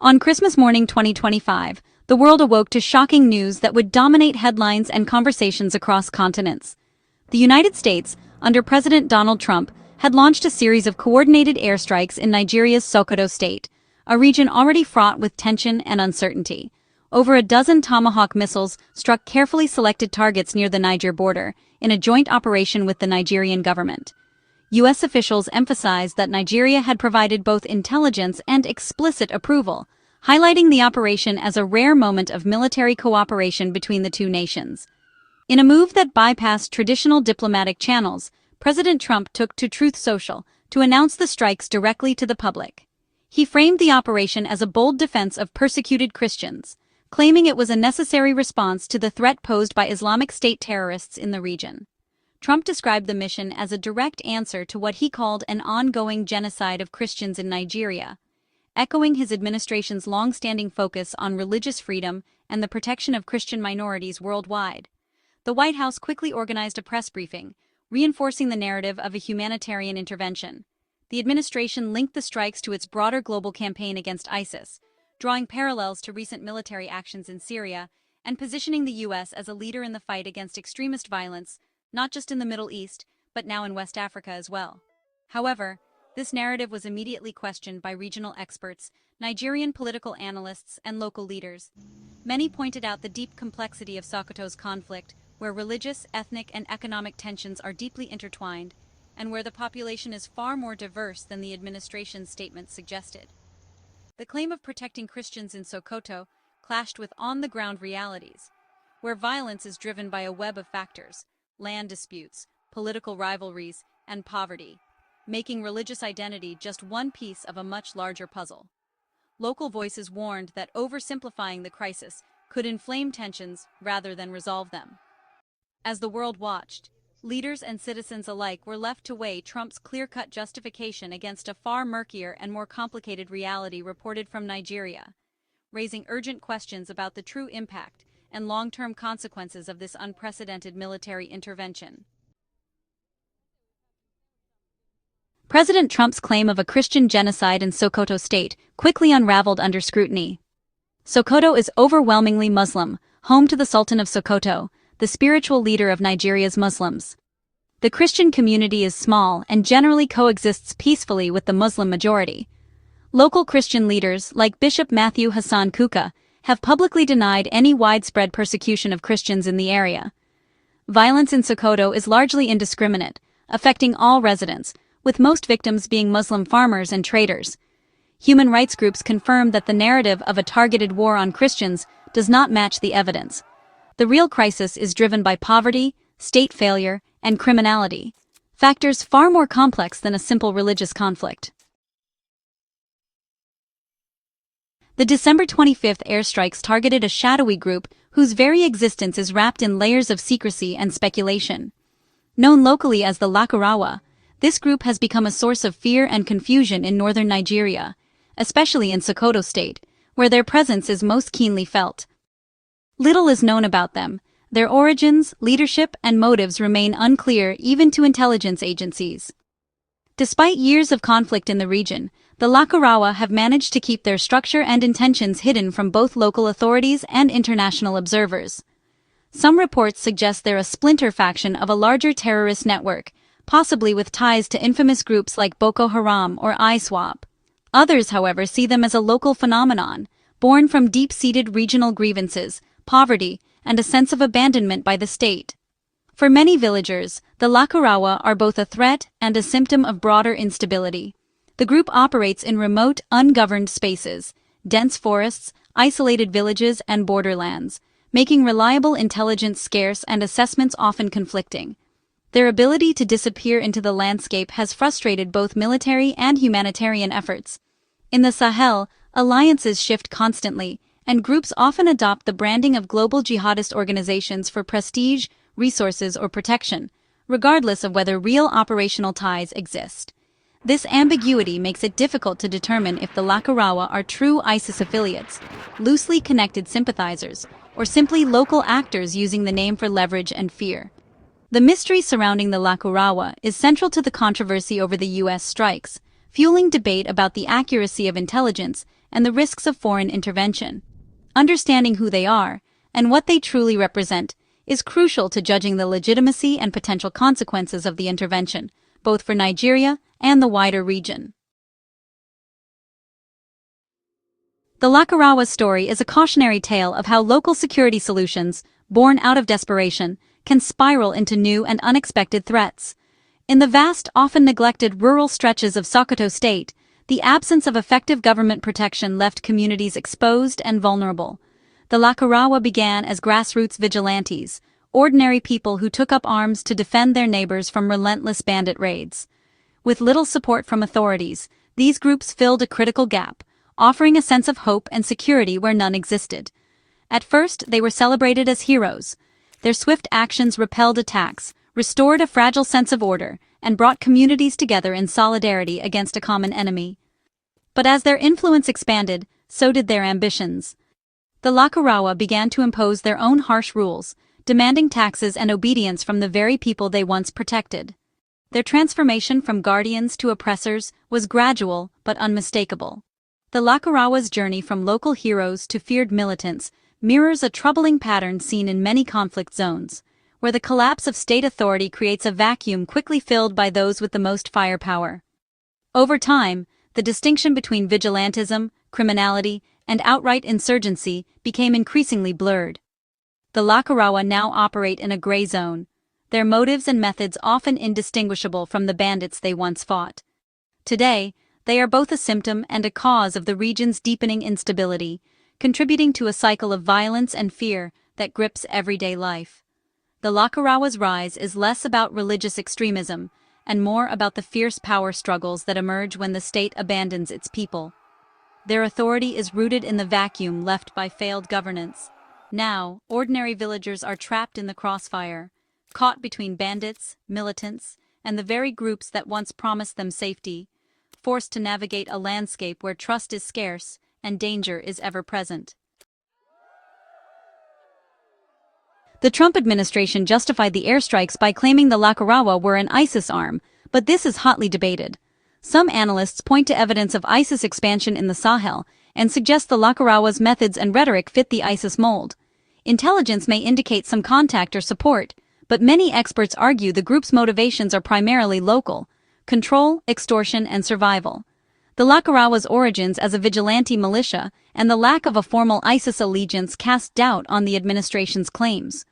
On Christmas morning 2025, the world awoke to shocking news that would dominate headlines and conversations across continents. The United States, under President Donald Trump, had launched a series of coordinated airstrikes in Nigeria's Sokoto State, a region already fraught with tension and uncertainty. Over a dozen Tomahawk missiles struck carefully selected targets near the Niger border, in a joint operation with the Nigerian government. U.S. officials emphasized that Nigeria had provided both intelligence and explicit approval, highlighting the operation as a rare moment of military cooperation between the two nations. In a move that bypassed traditional diplomatic channels, President Trump took to Truth Social to announce the strikes directly to the public. He framed the operation as a bold defense of persecuted Christians, claiming it was a necessary response to the threat posed by Islamic State terrorists in the region. Trump described the mission as a direct answer to what he called an ongoing genocide of Christians in Nigeria, echoing his administration's long-standing focus on religious freedom and the protection of Christian minorities worldwide. The White House quickly organized a press briefing, reinforcing the narrative of a humanitarian intervention. The administration linked the strikes to its broader global campaign against ISIS, drawing parallels to recent military actions in Syria and positioning the U.S. as a leader in the fight against extremist violence, not just in the Middle East, but now in West Africa as well. However, this narrative was immediately questioned by regional experts, Nigerian political analysts, and local leaders. Many pointed out the deep complexity of Sokoto's conflict, where religious, ethnic, and economic tensions are deeply intertwined, and where the population is far more diverse than the administration's statements suggested. The claim of protecting Christians in Sokoto clashed with on-the-ground realities, where violence is driven by a web of factors: land disputes, political rivalries, and poverty, making religious identity just one piece of a much larger puzzle. Local voices warned that oversimplifying the crisis could inflame tensions rather than resolve them. As the world watched, leaders and citizens alike were left to weigh Trump's clear-cut justification against a far murkier and more complicated reality reported from Nigeria, raising urgent questions about the true impact and long-term consequences of this unprecedented military intervention. President Trump's claim of a Christian genocide in Sokoto State quickly unraveled under scrutiny. Sokoto is overwhelmingly Muslim, home to the Sultan of Sokoto, the spiritual leader of Nigeria's Muslims. The Christian community is small and generally coexists peacefully with the Muslim majority. Local Christian leaders, like Bishop Matthew Hassan Kukah, have publicly denied any widespread persecution of Christians in the area. Violence in Sokoto is largely indiscriminate, affecting all residents, with most victims being Muslim farmers and traders. Human rights groups confirm that the narrative of a targeted war on Christians does not match the evidence. The real crisis is driven by poverty, state failure, and criminality, factors far more complex than a simple religious conflict. The December 25th airstrikes targeted a shadowy group whose very existence is wrapped in layers of secrecy and speculation. Known locally as the Lakurawa, this group has become a source of fear and confusion in northern Nigeria, especially in Sokoto State, where their presence is most keenly felt. Little is known about them. Their origins, leadership, and motives remain unclear even to intelligence agencies. Despite years of conflict in the region, the Lakurawa have managed to keep their structure and intentions hidden from both local authorities and international observers. Some reports suggest they're a splinter faction of a larger terrorist network, possibly with ties to infamous groups like Boko Haram or ISWAP. Others, however, see them as a local phenomenon, born from deep-seated regional grievances, poverty, and a sense of abandonment by the state. For many villagers, the Lakurawa are both a threat and a symptom of broader instability. The group operates in remote, ungoverned spaces, dense forests, isolated villages, and borderlands, making reliable intelligence scarce and assessments often conflicting. Their ability to disappear into the landscape has frustrated both military and humanitarian efforts. In the Sahel, alliances shift constantly, and groups often adopt the branding of global jihadist organizations for prestige, resources, or protection, regardless of whether real operational ties exist. This ambiguity makes it difficult to determine if the Lakurawa are true ISIS affiliates, loosely connected sympathizers, or simply local actors using the name for leverage and fear. The mystery surrounding the Lakurawa is central to the controversy over the U.S. strikes, fueling debate about the accuracy of intelligence and the risks of foreign intervention. Understanding who they are, and what they truly represent, is crucial to judging the legitimacy and potential consequences of the intervention, both for Nigeria and the wider region. The Lakurawa story is a cautionary tale of how local security solutions, born out of desperation, can spiral into new and unexpected threats. In the vast, often neglected rural stretches of Sokoto State, the absence of effective government protection left communities exposed and vulnerable. The Lakurawa began as grassroots vigilantes, ordinary people who took up arms to defend their neighbors from relentless bandit raids. With little support from authorities, these groups filled a critical gap, offering a sense of hope and security where none existed. At first, they were celebrated as heroes. Their swift actions repelled attacks, restored a fragile sense of order, and brought communities together in solidarity against a common enemy. But as their influence expanded, so did their ambitions. The Lakurawa began to impose their own harsh rules, demanding taxes and obedience from the very people they once protected. Their transformation from guardians to oppressors was gradual but unmistakable. The Lakurawa's journey from local heroes to feared militants mirrors a troubling pattern seen in many conflict zones, where the collapse of state authority creates a vacuum quickly filled by those with the most firepower. Over time, the distinction between vigilantism, criminality, and outright insurgency became increasingly blurred. The Lakurawa now operate in a gray zone, their motives and methods often indistinguishable from the bandits they once fought. Today, they are both a symptom and a cause of the region's deepening instability, contributing to a cycle of violence and fear that grips everyday life. The Lakurawa's rise is less about religious extremism and more about the fierce power struggles that emerge when the state abandons its people. Their authority is rooted in the vacuum left by failed governance. Now, ordinary villagers are trapped in the crossfire, caught between bandits, militants, and the very groups that once promised them safety, forced to navigate a landscape where trust is scarce and danger is ever present. The Trump administration justified the airstrikes by claiming the Lakurawa were an ISIS arm, but this is hotly debated. Some analysts point to evidence of ISIS expansion in the Sahel and suggest the Lakurawa's methods and rhetoric fit the ISIS mold. Intelligence may indicate some contact or support, but many experts argue the group's motivations are primarily local: control, extortion, and survival. The Lakurawa's origins as a vigilante militia and the lack of a formal ISIS allegiance cast doubt on the administration's claims.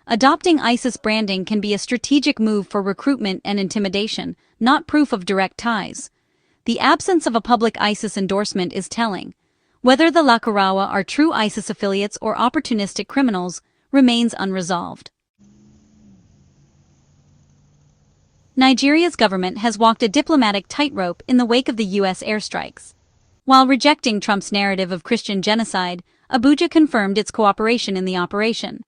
Adopting ISIS branding can be a strategic move for recruitment and intimidation, not proof of direct ties. The absence of a public ISIS endorsement is telling. Whether the Lakurawa are true ISIS affiliates or opportunistic criminals remains unresolved. Nigeria's government has walked a diplomatic tightrope in the wake of the U.S. airstrikes. While rejecting Trump's narrative of Christian genocide, Abuja confirmed its cooperation in the operation.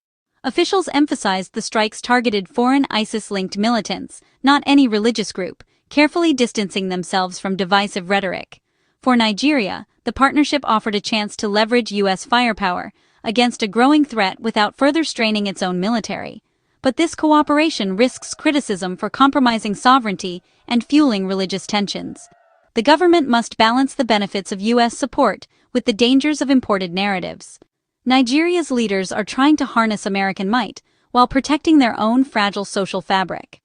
Officials emphasized the strikes targeted foreign ISIS-linked militants, not any religious group, carefully distancing themselves from divisive rhetoric. For Nigeria, the partnership offered a chance to leverage U.S. firepower against a growing threat without further straining its own military. But this cooperation risks criticism for compromising sovereignty and fueling religious tensions. The government must balance the benefits of U.S. support with the dangers of imported narratives. Nigeria's leaders are trying to harness American might while protecting their own fragile social fabric.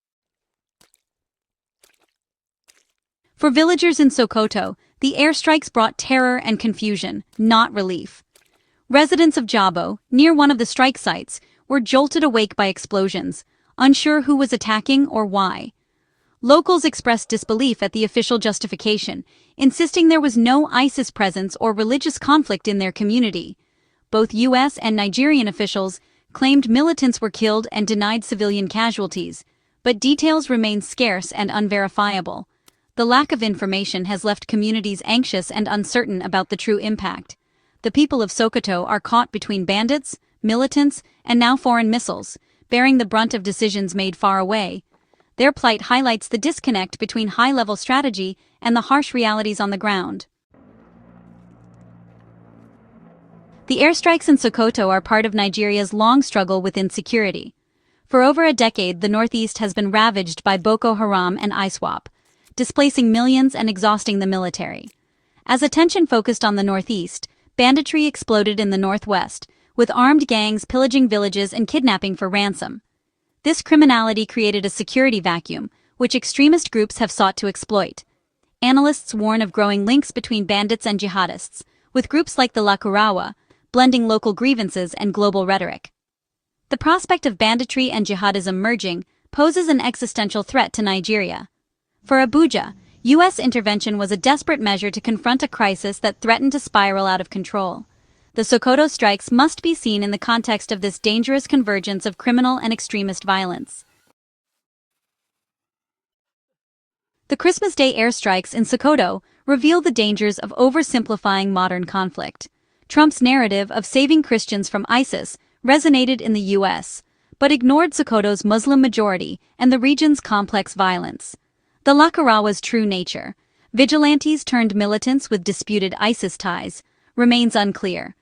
For villagers in Sokoto, the airstrikes brought terror and confusion, not relief. Residents of Jabo, near one of the strike sites, were jolted awake by explosions, unsure who was attacking or why. Locals expressed disbelief at the official justification, insisting there was no ISIS presence or religious conflict in their community. Both U.S. and Nigerian officials claimed militants were killed and denied civilian casualties, but details remain scarce and unverifiable. The lack of information has left communities anxious and uncertain about the true impact. The people of Sokoto are caught between bandits, militants, and now foreign missiles, bearing the brunt of decisions made far away. Their plight highlights the disconnect between high-level strategy and the harsh realities on the ground. The airstrikes in Sokoto are part of Nigeria's long struggle with insecurity. For over a decade, the northeast has been ravaged by Boko Haram and ISWAP, displacing millions and exhausting the military. As attention focused on the northeast, banditry exploded in the northwest, with armed gangs pillaging villages and kidnapping for ransom. This criminality created a security vacuum, which extremist groups have sought to exploit. Analysts warn of growing links between bandits and jihadists, with groups like the Lakurawa blending local grievances and global rhetoric. The prospect of banditry and jihadism merging poses an existential threat to Nigeria. For Abuja, U.S. intervention was a desperate measure to confront a crisis that threatened to spiral out of control. The Sokoto strikes must be seen in the context of this dangerous convergence of criminal and extremist violence. The Christmas Day airstrikes in Sokoto reveal the dangers of oversimplifying modern conflict. Trump's narrative of saving Christians from ISIS resonated in the U.S., but ignored Sokoto's Muslim majority and the region's complex violence. The Lakurawa's true nature, vigilantes turned militants with disputed ISIS ties, remains unclear.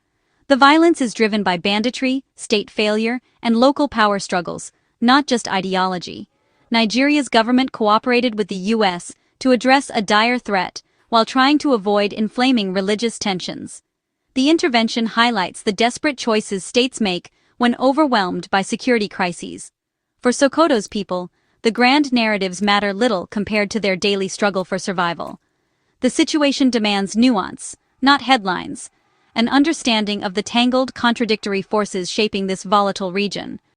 The violence is driven by banditry, state failure, and local power struggles, not just ideology. Nigeria's government cooperated with the U.S. to address a dire threat while trying to avoid inflaming religious tensions. The intervention highlights the desperate choices states make when overwhelmed by security crises. For Sokoto's people, the grand narratives matter little compared to their daily struggle for survival. The situation demands nuance, not headlines, an understanding of the tangled, contradictory forces shaping this volatile region.